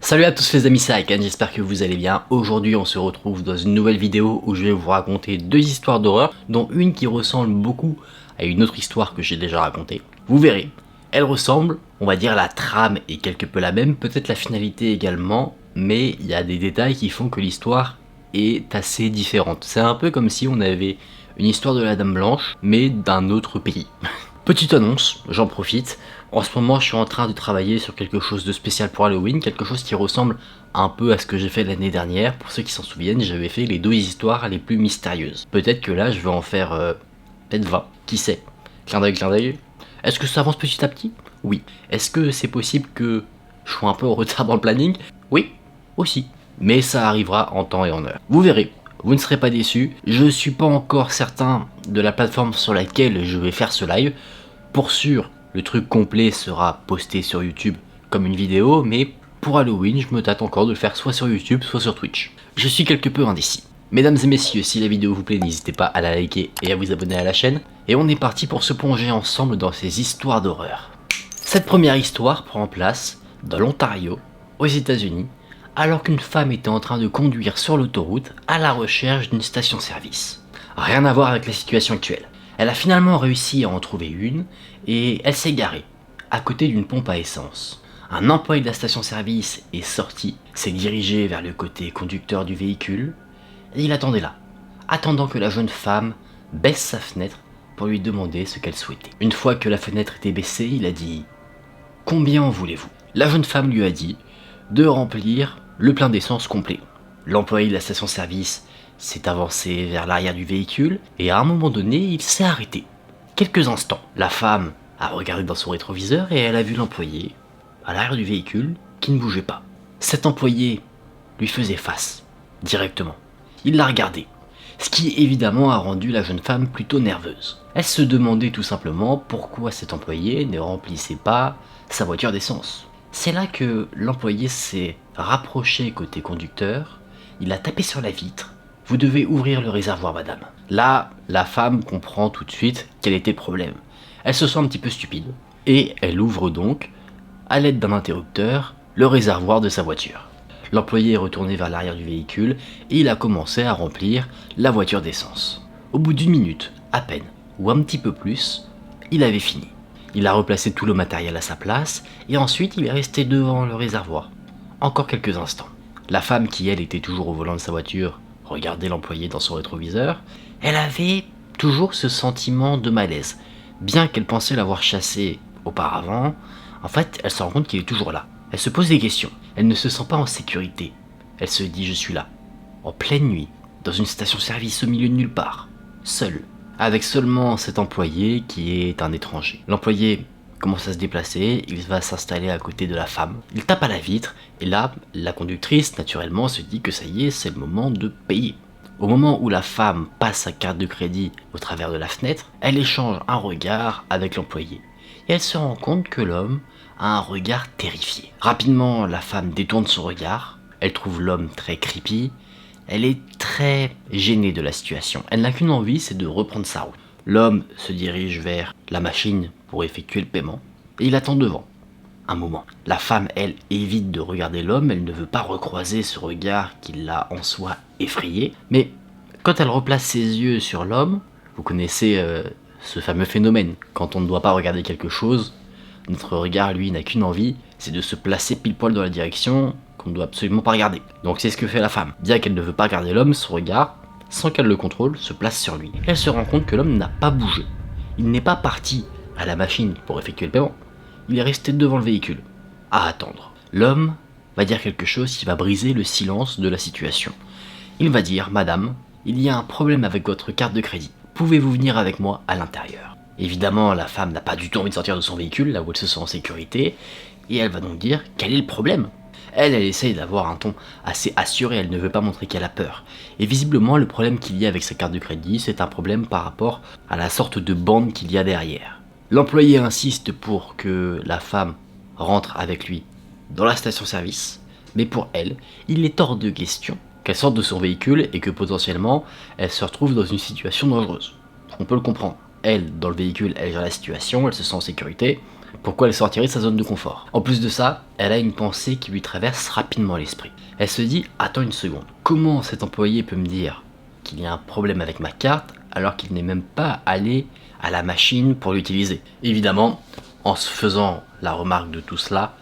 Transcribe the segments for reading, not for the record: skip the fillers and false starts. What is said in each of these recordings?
Salut à tous les amis, c'est Akan, j'espère que vous allez bien. Aujourd'hui on se retrouve dans une nouvelle vidéo où je vais vous raconter deux histoires d'horreur, dont une qui ressemble beaucoup à une autre histoire que j'ai déjà racontée. Vous verrez, elles ressemblent, on va dire la trame est quelque peu la même, peut-être la finalité également, mais il y a des détails qui font que l'histoire est assez différente. C'est un peu comme si on avait une histoire de la Dame Blanche, mais d'un autre pays. Petite annonce, j'en profite. En ce moment, je suis en train de travailler sur quelque chose de spécial pour Halloween, quelque chose qui ressemble un peu à ce que j'ai fait l'année dernière. Pour ceux qui s'en souviennent, j'avais fait les deux histoires les plus mystérieuses. Peut-être que là, je vais en faire peut-être 20, qui sait. Clin d'œil, clin d'œil. Est-ce que ça avance petit à petit? Oui. Est-ce que c'est possible que je sois un peu en retard dans le planning? Oui, aussi. Mais ça arrivera en temps et en heure. Vous verrez. Vous ne serez pas déçus, je suis pas encore certain de la plateforme sur laquelle je vais faire ce live. Pour sûr, le truc complet sera posté sur YouTube comme une vidéo, mais pour Halloween, je me tâte encore de le faire soit sur YouTube, soit sur Twitch. Je suis quelque peu indécis. Mesdames et messieurs, si la vidéo vous plaît, n'hésitez pas à la liker et à vous abonner à la chaîne. Et on est parti pour se plonger ensemble dans ces histoires d'horreur. Cette première histoire prend place dans l'Ontario, aux États-Unis, alors qu'une femme était en train de conduire sur l'autoroute à la recherche d'une station-service. Rien à voir avec la situation actuelle. Elle a finalement réussi à en trouver une et elle s'est garée, à côté d'une pompe à essence. Un employé de la station-service est sorti, s'est dirigé vers le côté conducteur du véhicule et il attendait là, attendant que la jeune femme baisse sa fenêtre pour lui demander ce qu'elle souhaitait. Une fois que la fenêtre était baissée, il a dit « Combien en voulez-vous » La jeune femme lui a dit de remplir le plein d'essence complet. L'employé de la station-service s'est avancé vers l'arrière du véhicule et à un moment donné, il s'est arrêté. Quelques instants, la femme a regardé dans son rétroviseur et elle a vu l'employé à l'arrière du véhicule qui ne bougeait pas. Cet employé lui faisait face, directement. Il l'a regardé, ce qui évidemment a rendu la jeune femme plutôt nerveuse. Elle se demandait tout simplement pourquoi cet employé ne remplissait pas sa voiture d'essence. C'est là que l'employé s'est rapproché côté conducteur, il a tapé sur la vitre. « Vous devez ouvrir le réservoir, madame. » Là, la femme comprend tout de suite quel était le problème. Elle se sent un petit peu stupide, et elle ouvre donc, à l'aide d'un interrupteur, le réservoir de sa voiture. L'employé est retourné vers l'arrière du véhicule, et il a commencé à remplir la voiture d'essence. Au bout d'une minute, à peine, ou un petit peu plus, il avait fini. Il a replacé tout le matériel à sa place, et ensuite il est resté devant le réservoir. Encore quelques instants. La femme qui, elle, était toujours au volant de sa voiture, regardait l'employé dans son rétroviseur. Elle avait toujours ce sentiment de malaise. Bien qu'elle pensait l'avoir chassé auparavant, en fait, elle se rend compte qu'il est toujours là. Elle se pose des questions. Elle ne se sent pas en sécurité. Elle se dit « Je suis là, en pleine nuit, dans une station-service au milieu de nulle part, seule. » Avec seulement cet employé qui est un étranger. L'employé commence à se déplacer, il va s'installer à côté de la femme. Il tape à la vitre, et là, la conductrice, naturellement, se dit que ça y est, c'est le moment de payer. Au moment où la femme passe sa carte de crédit au travers de la fenêtre, elle échange un regard avec l'employé. Et elle se rend compte que l'homme a un regard terrifié. Rapidement, la femme détourne son regard, elle trouve l'homme très creepy. Elle est très gênée de la situation. Elle n'a qu'une envie, c'est de reprendre sa route. L'homme se dirige vers la machine pour effectuer le paiement et il attend devant. Un moment. La femme, elle, évite de regarder l'homme, elle ne veut pas recroiser ce regard qui l'a en soi effrayé. Mais quand elle replace ses yeux sur l'homme, vous connaissez ce fameux phénomène. Quand on ne doit pas regarder quelque chose, notre regard, lui, n'a qu'une envie, c'est de se placer pile poil dans la direction qu'on ne doit absolument pas regarder. Donc c'est ce que fait la femme. Bien qu'elle ne veut pas regarder l'homme, son regard, sans qu'elle le contrôle, se place sur lui. Elle se rend compte que l'homme n'a pas bougé. Il n'est pas parti à la machine pour effectuer le paiement. Il est resté devant le véhicule, à attendre. L'homme va dire quelque chose qui va briser le silence de la situation. Il va dire « Madame, il y a un problème avec votre carte de crédit. Pouvez-vous venir avec moi à l'intérieur ?» Évidemment, la femme n'a pas du tout envie de sortir de son véhicule, là où elle se sent en sécurité, et elle va donc dire quel est le problème. Elle essaye d'avoir un ton assez assuré, elle ne veut pas montrer qu'elle a peur. Et visiblement, le problème qu'il y a avec sa carte de crédit, c'est un problème par rapport à la sorte de bande qu'il y a derrière. L'employé insiste pour que la femme rentre avec lui dans la station-service, mais pour elle, il est hors de question qu'elle sorte de son véhicule et que potentiellement, elle se retrouve dans une situation dangereuse. On peut le comprendre. Elle, dans le véhicule, elle gère la situation, elle se sent en sécurité, Pourquoi elle sortirait de sa zone de confort? En plus de ça, elle a une pensée qui lui traverse rapidement l'esprit. Elle se dit, attends une seconde, comment cet employé peut me dire qu'il y a un problème avec ma carte alors qu'il n'est même pas allé à la machine pour l'utiliser? Évidemment, en se faisant la remarque de tout cela,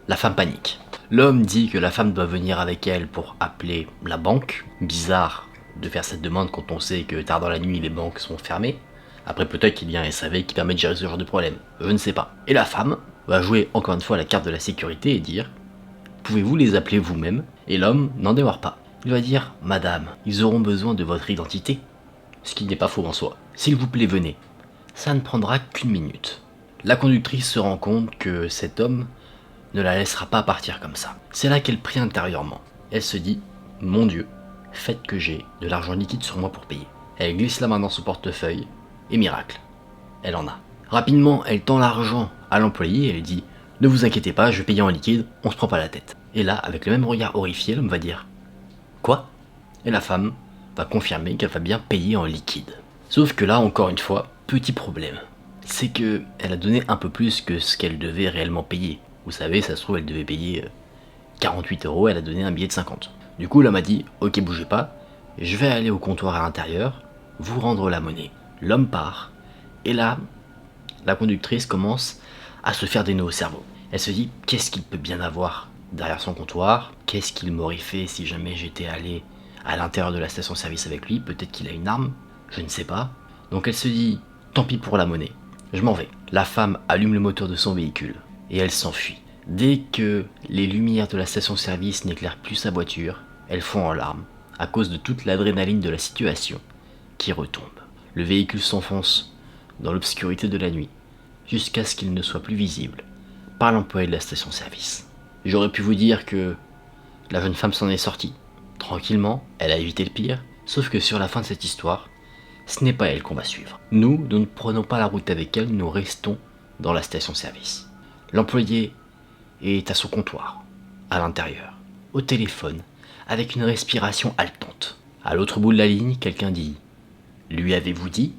la femme panique. L'homme dit que la femme doit venir avec elle pour appeler la banque. Bizarre de faire cette demande quand on sait que tard dans la nuit les banques sont fermées. Après peut-être qu'il y a un SAV qui permet de gérer ce genre de problème, je ne sais pas. Et la femme va jouer encore une fois la carte de la sécurité et dire « Pouvez-vous les appeler vous-même » Et l'homme n'en démord pas. Il va dire « Madame, ils auront besoin de votre identité. » Ce qui n'est pas faux en soi. « S'il vous plaît, venez. » Ça ne prendra qu'une minute. La conductrice se rend compte que cet homme ne la laissera pas partir comme ça. C'est là qu'elle prie intérieurement. Elle se dit « Mon Dieu, faites que j'ai de l'argent liquide sur moi pour payer. » Elle glisse la main dans son portefeuille et miracle, elle en a. Rapidement, elle tend l'argent à l'employé et elle dit « Ne vous inquiétez pas, je vais payer en liquide, on se prend pas la tête. » Et là, avec le même regard horrifié, l'homme va dire « Quoi ?» Et la femme va confirmer qu'elle va bien payer en liquide. Sauf que là, encore une fois, petit problème. C'est que elle a donné un peu plus que ce qu'elle devait réellement payer. Vous savez, ça se trouve, elle devait payer 48 €, elle a donné un billet de 50. Du coup, l'homme a dit « Ok, bougez pas, je vais aller au comptoir à l'intérieur, vous rendre la monnaie. » L'homme part, et là, la conductrice commence à se faire des nœuds au cerveau. Elle se dit, qu'est-ce qu'il peut bien avoir derrière son comptoir? Qu'est-ce qu'il m'aurait fait si jamais j'étais allé à l'intérieur de la station-service avec lui? Peut-être qu'il a une arme, je ne sais pas. Donc elle se dit, tant pis pour la monnaie, je m'en vais. La femme allume le moteur de son véhicule, et elle s'enfuit. Dès que les lumières de la station-service n'éclairent plus sa voiture, elle fond en larmes, à cause de toute l'adrénaline de la situation qui retombe. Le véhicule s'enfonce dans l'obscurité de la nuit, jusqu'à ce qu'il ne soit plus visible par l'employé de la station-service. J'aurais pu vous dire que la jeune femme s'en est sortie. Tranquillement, elle a évité le pire, sauf que sur la fin de cette histoire, ce n'est pas elle qu'on va suivre. Nous ne prenons pas la route avec elle, nous restons dans la station-service. L'employé est à son comptoir, à l'intérieur, au téléphone, avec une respiration haletante. À l'autre bout de la ligne, quelqu'un dit « Lui avez-vous dit ?»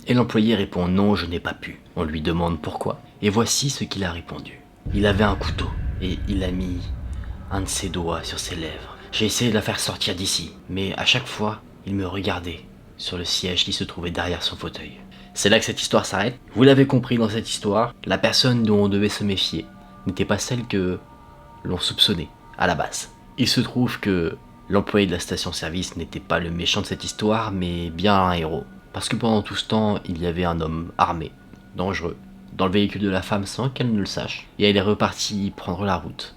Et l'employé répond « Non, je n'ai pas pu ». On lui demande pourquoi, et voici ce qu'il a répondu. Il avait un couteau, et il a mis un de ses doigts sur ses lèvres. J'ai essayé de la faire sortir d'ici, mais à chaque fois, il me regardait sur le siège qui se trouvait derrière son fauteuil. C'est là que cette histoire s'arrête. Vous l'avez compris dans cette histoire, la personne dont on devait se méfier n'était pas celle que l'on soupçonnait à la base. Il se trouve que l'employé de la station-service n'était pas le méchant de cette histoire, mais bien un héros. Parce que pendant tout ce temps, il y avait un homme armé, dangereux, dans le véhicule de la femme sans qu'elle ne le sache. Et elle est repartie prendre la route,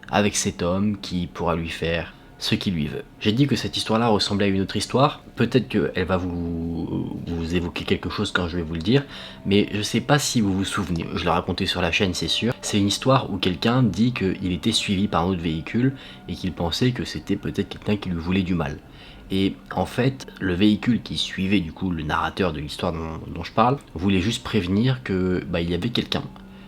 avec cet homme qui pourra lui faire ce qu'il lui veut. J'ai dit que cette histoire-là ressemblait à une autre histoire. Peut-être qu'elle va vous évoquer quelque chose quand je vais vous le dire, mais je sais pas si vous vous souvenez. Je l'ai raconté sur la chaîne, c'est sûr. C'est une histoire où quelqu'un dit qu'il était suivi par un autre véhicule et qu'il pensait que c'était peut-être quelqu'un qui lui voulait du mal. Et en fait, le véhicule qui suivait du coup le narrateur de l'histoire dont je parle voulait juste prévenir que il y avait quelqu'un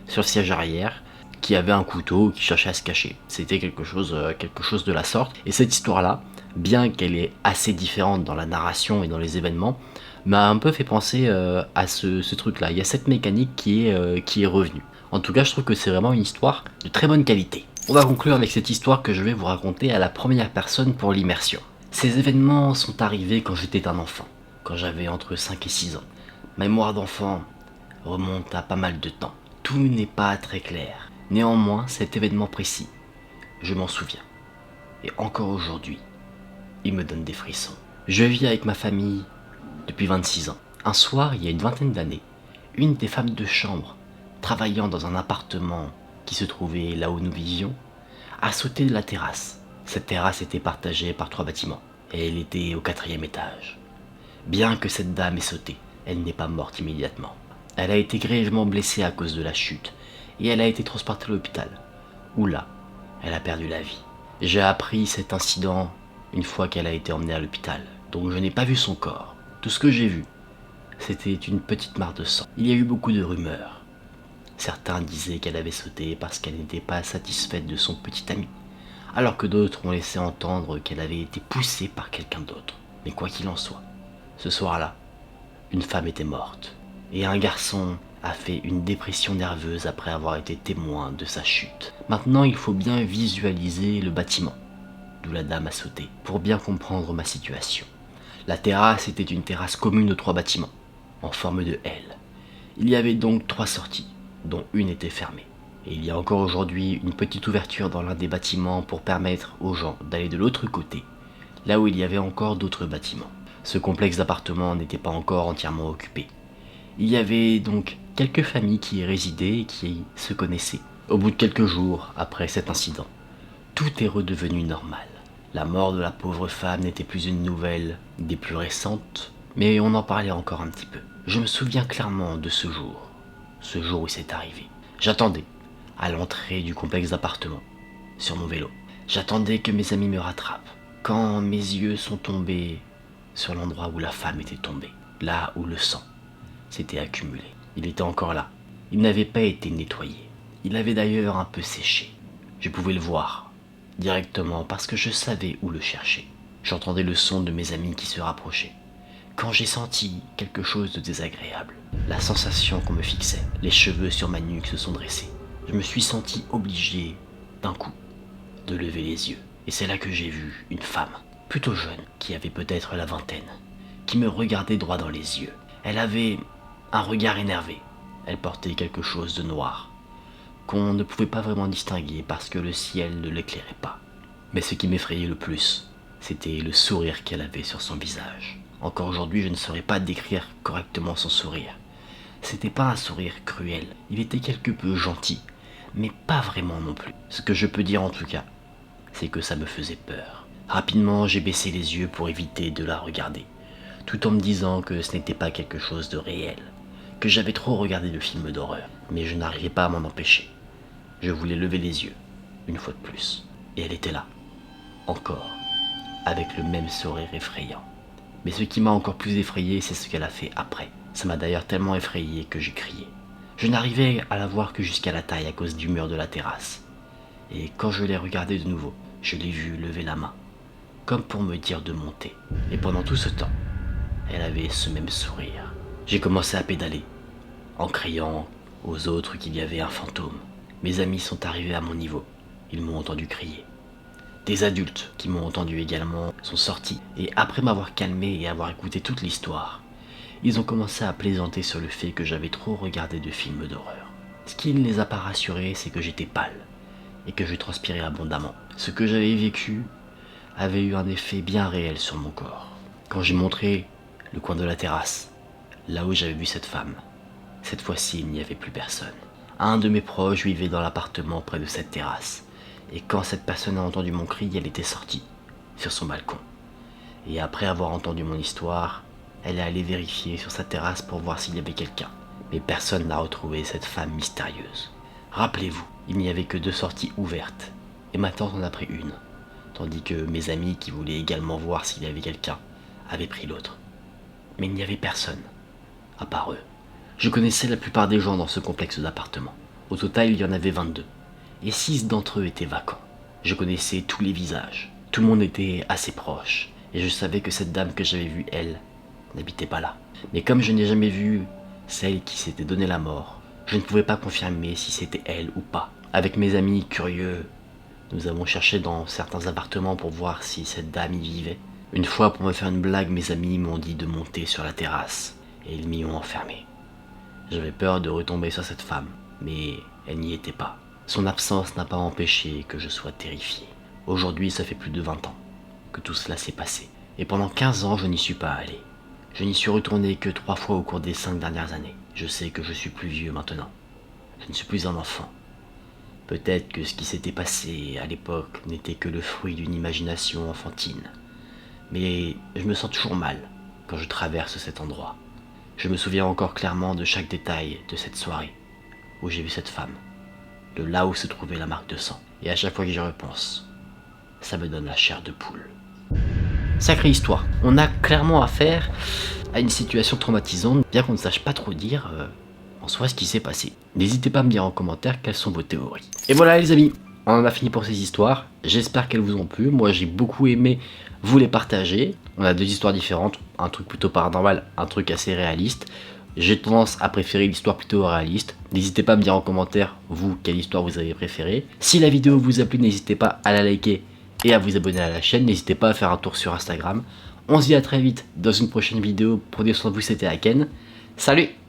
sur le siège arrière qui avait un couteau, qui cherchait à se cacher. C'était quelque chose de la sorte. Et cette histoire-là, bien qu'elle est assez différente dans la narration et dans les événements, m'a un peu fait penser à ce truc-là. Il y a cette mécanique qui est revenue. En tout cas, je trouve que c'est vraiment une histoire de très bonne qualité. On va conclure avec cette histoire que je vais vous raconter à la première personne pour l'immersion. Ces événements sont arrivés quand j'étais un enfant, quand j'avais entre 5 et 6 ans. Ma mémoire d'enfant remonte à pas mal de temps. Tout n'est pas très clair. Néanmoins, cet événement précis, je m'en souviens. Et encore aujourd'hui, il me donne des frissons. Je vis avec ma famille depuis 26 ans. Un soir, il y a une vingtaine d'années, une des femmes de chambre, travaillant dans un appartement qui se trouvait là où nous vivions, a sauté de la terrasse. Cette terrasse était partagée par 3 bâtiments, et elle était au 4e étage. Bien que cette dame ait sauté, elle n'est pas morte immédiatement. Elle a été grièvement blessée à cause de la chute, et elle a été transportée à l'hôpital, où là, elle a perdu la vie. J'ai appris cet incident une fois qu'elle a été emmenée à l'hôpital, donc je n'ai pas vu son corps. Tout ce que j'ai vu, c'était une petite mare de sang. Il y a eu beaucoup de rumeurs. Certains disaient qu'elle avait sauté parce qu'elle n'était pas satisfaite de son petit ami, alors que d'autres ont laissé entendre qu'elle avait été poussée par quelqu'un d'autre. Mais quoi qu'il en soit, ce soir-là, une femme était morte, et un garçon a fait une dépression nerveuse après avoir été témoin de sa chute. Maintenant, il faut bien visualiser le bâtiment, d'où la dame a sauté, pour bien comprendre ma situation. La terrasse était une terrasse commune aux 3 bâtiments, en forme de L. Il y avait donc 3 sorties, dont une était fermée. Et il y a encore aujourd'hui une petite ouverture dans l'un des bâtiments pour permettre aux gens d'aller de l'autre côté, là où il y avait encore d'autres bâtiments. Ce complexe d'appartements n'était pas encore entièrement occupé. Il y avait donc quelques familles qui y résidaient et qui se connaissaient. Au bout de quelques jours après cet incident, tout est redevenu normal. La mort de la pauvre femme n'était plus une nouvelle des plus récentes, mais on en parlait encore un petit peu. Je me souviens clairement de ce jour où c'est arrivé. J'attendais à l'entrée du complexe d'appartements, sur mon vélo. J'attendais que mes amis me rattrapent, quand mes yeux sont tombés sur l'endroit où la femme était tombée, là où le sang s'était accumulé. Il était encore là. Il n'avait pas été nettoyé. Il avait d'ailleurs un peu séché. Je pouvais le voir directement parce que je savais où le chercher. J'entendais le son de mes amis qui se rapprochaient. Quand j'ai senti quelque chose de désagréable, la sensation qu'on me fixait, les cheveux sur ma nuque se sont dressés. Je me suis senti obligé, d'un coup, de lever les yeux. Et c'est là que j'ai vu une femme, plutôt jeune, qui avait peut-être la vingtaine, qui me regardait droit dans les yeux. Elle avait un regard énervé. Elle portait quelque chose de noir, qu'on ne pouvait pas vraiment distinguer parce que le ciel ne l'éclairait pas. Mais ce qui m'effrayait le plus, c'était le sourire qu'elle avait sur son visage. Encore aujourd'hui, je ne saurais pas décrire correctement son sourire. C'était pas un sourire cruel, il était quelque peu gentil, mais pas vraiment non plus. Ce que je peux dire en tout cas, c'est que ça me faisait peur. Rapidement, j'ai baissé les yeux pour éviter de la regarder, tout en me disant que ce n'était pas quelque chose de réel, que j'avais trop regardé de films d'horreur, mais je n'arrivais pas à m'en empêcher. Je voulais lever les yeux, une fois de plus, et elle était là, encore, avec le même sourire effrayant. Mais ce qui m'a encore plus effrayé, c'est ce qu'elle a fait après. Ça m'a d'ailleurs tellement effrayé que j'ai crié. Je n'arrivais à la voir que jusqu'à la taille à cause du mur de la terrasse. Et quand je l'ai regardée de nouveau, je l'ai vue lever la main, comme pour me dire de monter. Et pendant tout ce temps, elle avait ce même sourire. J'ai commencé à pédaler, en criant aux autres qu'il y avait un fantôme. Mes amis sont arrivés à mon niveau. Ils m'ont entendu crier. Des adultes qui m'ont entendu également sont sortis, et après m'avoir calmé et avoir écouté toute l'histoire, ils ont commencé à plaisanter sur le fait que j'avais trop regardé de films d'horreur. Ce qui ne les a pas rassurés, c'est que j'étais pâle, et que je transpirais abondamment. Ce que j'avais vécu avait eu un effet bien réel sur mon corps. Quand j'ai montré le coin de la terrasse, là où j'avais vu cette femme, cette fois-ci il n'y avait plus personne. Un de mes proches vivait dans l'appartement près de cette terrasse, et quand cette personne a entendu mon cri, elle était sortie, sur son balcon. Et après avoir entendu mon histoire, elle est allée vérifier sur sa terrasse pour voir s'il y avait quelqu'un. Mais personne n'a retrouvé cette femme mystérieuse. Rappelez-vous, il n'y avait que 2 sorties ouvertes, et ma tante en a pris une, tandis que mes amis qui voulaient également voir s'il y avait quelqu'un avaient pris l'autre. Mais il n'y avait personne, à part eux. Je connaissais la plupart des gens dans ce complexe d'appartements. Au total, il y en avait 22. Et 6 d'entre eux étaient vacants. Je connaissais tous les visages. Tout le monde était assez proche. Et je savais que cette dame que j'avais vue, elle, n'habitait pas là. Mais comme je n'ai jamais vu celle qui s'était donné la mort, je ne pouvais pas confirmer si c'était elle ou pas. Avec mes amis curieux, nous avons cherché dans certains appartements pour voir si cette dame y vivait. Une fois, pour me faire une blague, mes amis m'ont dit de monter sur la terrasse. Et ils m'y ont enfermé. J'avais peur de retomber sur cette femme, mais elle n'y était pas. Son absence n'a pas empêché que je sois terrifié. Aujourd'hui, ça fait plus de 20 ans que tout cela s'est passé. Et pendant 15 ans, je n'y suis pas allé. Je n'y suis retourné que 3 fois au cours des 5 dernières années. Je sais que je suis plus vieux maintenant. Je ne suis plus un enfant. Peut-être que ce qui s'était passé à l'époque n'était que le fruit d'une imagination enfantine. Mais je me sens toujours mal quand je traverse cet endroit. Je me souviens encore clairement de chaque détail de cette soirée où j'ai vu cette femme, de là où se trouvait la marque de sang. Et à chaque fois que j'y repense, ça me donne la chair de poule. Sacrée histoire. On a clairement affaire à une situation traumatisante, bien qu'on ne sache pas trop dire en soi ce qui s'est passé. N'hésitez pas à me dire en commentaire quelles sont vos théories. Et voilà les amis, on en a fini pour ces histoires. J'espère qu'elles vous ont plu. Moi j'ai beaucoup aimé vous les partager. On a 2 histoires différentes, un truc plutôt paranormal, un truc assez réaliste. J'ai tendance à préférer l'histoire plutôt réaliste. N'hésitez pas à me dire en commentaire, vous, quelle histoire vous avez préférée. Si la vidéo vous a plu, n'hésitez pas à la liker et à vous abonner à la chaîne. N'hésitez pas à faire un tour sur Instagram. On se dit à très vite dans une prochaine vidéo. Prenez soin de vous, c'était Aken. Salut!